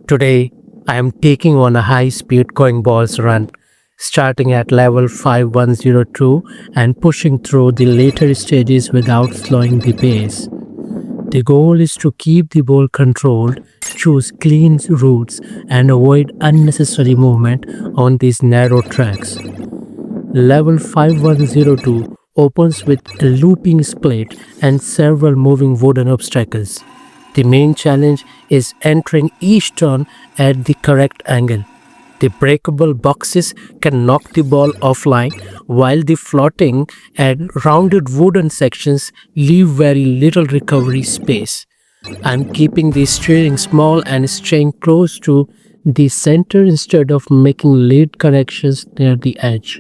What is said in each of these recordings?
Today, I am taking on a high speed going balls run, starting at level 5102 and pushing through the later stages without slowing the pace. The goal is to keep the ball controlled, choose clean routes, and avoid unnecessary movement on these narrow tracks. Level 5102 opens with a looping split and several moving wooden obstacles. The main challenge is entering each turn at the correct angle. The breakable boxes can knock the ball offline, while the floating and rounded wooden sections leave very little recovery space. I'm keeping the steering small and staying close to the center instead of making late corrections near the edge.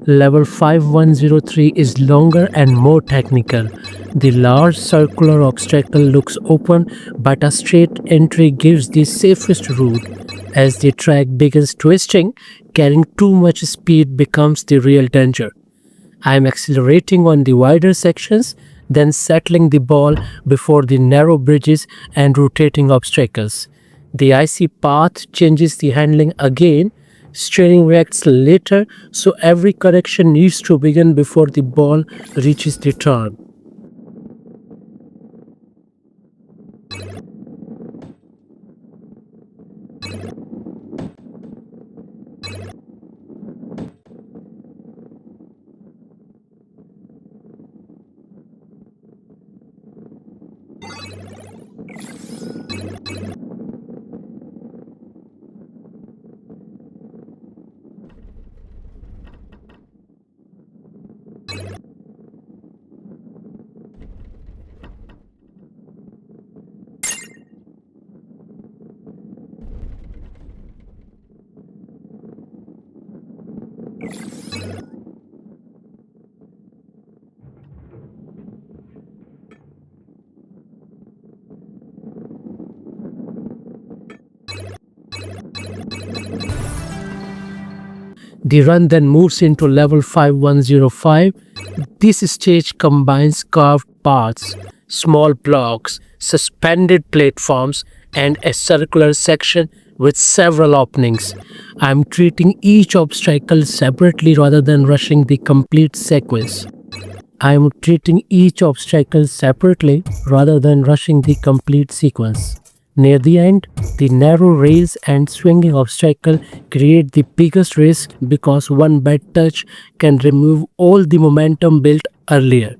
Level 5103 is longer and more technical. The large circular obstacle looks open, but a straight entry gives the safest route. As the track begins twisting, carrying too much speed becomes the real danger. I am accelerating on the wider sections, then settling the ball before the narrow bridges and rotating obstacles. The icy path changes the handling again. Steering reacts later, so every correction needs to begin before the ball reaches the turn. The run then moves into level 5105. This stage combines carved paths, small blocks, suspended platforms, and a circular section with several openings. I'm treating each obstacle separately rather than rushing the complete sequence. I'm treating each obstacle separately rather than rushing the complete sequence. Near the end, the narrow rails and swinging obstacle create the biggest risk because one bad touch can remove all the momentum built earlier.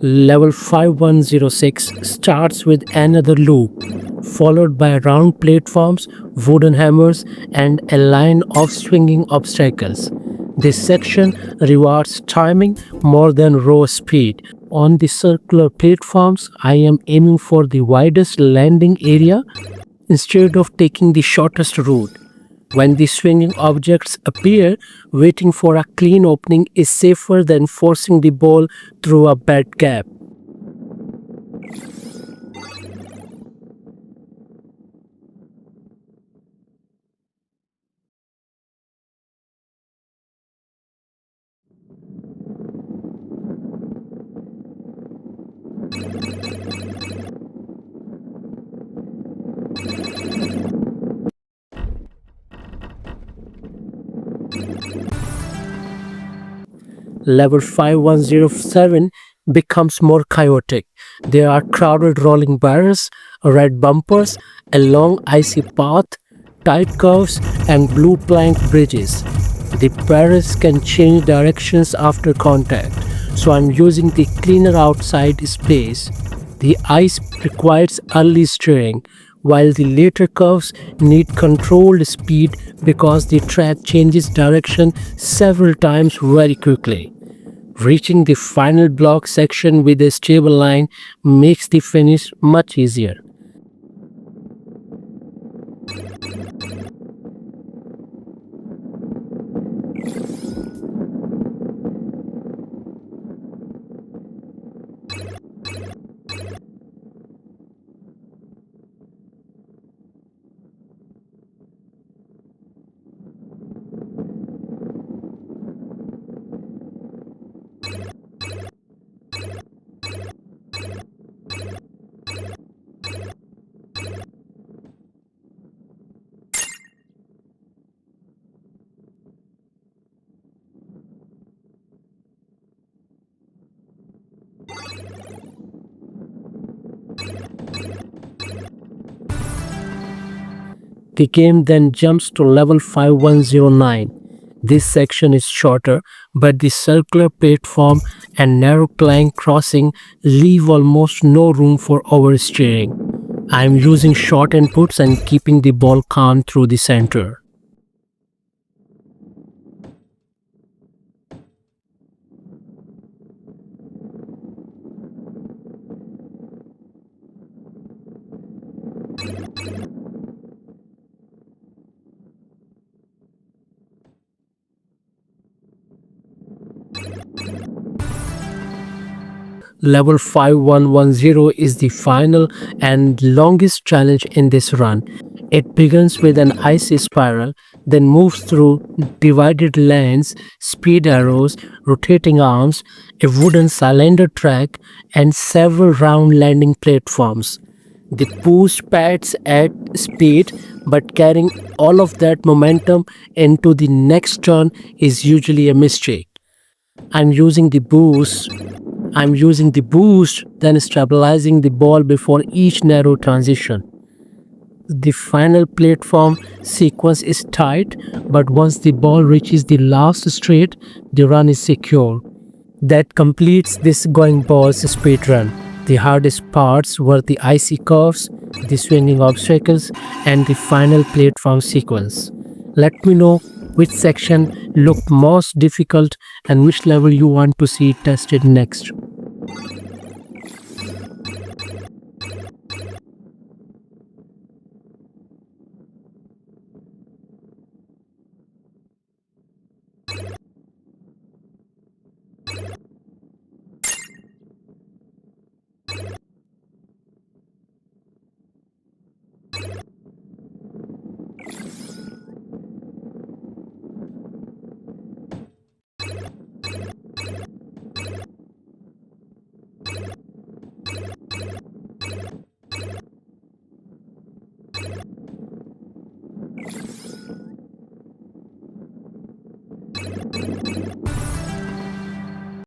Level 5106 starts with another loop, followed by round platforms, wooden hammers, and a line of swinging obstacles. This section rewards timing more than raw speed. On the circular platforms, I am aiming for the widest landing area instead of taking the shortest route. When the swinging objects appear, waiting for a clean opening is safer than forcing the ball through a bad gap. Level 5107 becomes more chaotic. There are crowded rolling barriers, red bumpers, a long icy path, tight curves, and blue plank bridges. The barriers can change directions after contact, so I'm using the cleaner outside space. The ice requires early steering, while the later curves need controlled speed because the track changes direction several times very quickly. Reaching the final block section with a stable line makes the finish much easier. The game then jumps to level 5109. This section is shorter, but the circular platform and narrow climb crossing leave almost no room for oversteering. I am using short inputs and keeping the ball calm through the center. Level 5110 is the final and longest challenge in this run. It begins with an icy spiral, then moves through divided lanes, speed arrows, rotating arms, a wooden cylinder track, and several round landing platforms. The push pads add speed, but carrying all of that momentum into the next turn is usually a mistake. I'm using the boost I'm using the boost, then stabilizing the ball before each narrow transition. The final platform sequence is tight, but once the ball reaches the last straight, the run is secure. That completes this going balls speed run. The hardest parts were the icy curves, the swinging obstacles, and the final platform sequence. Let me know which section looked most difficult and which level you want to see tested next.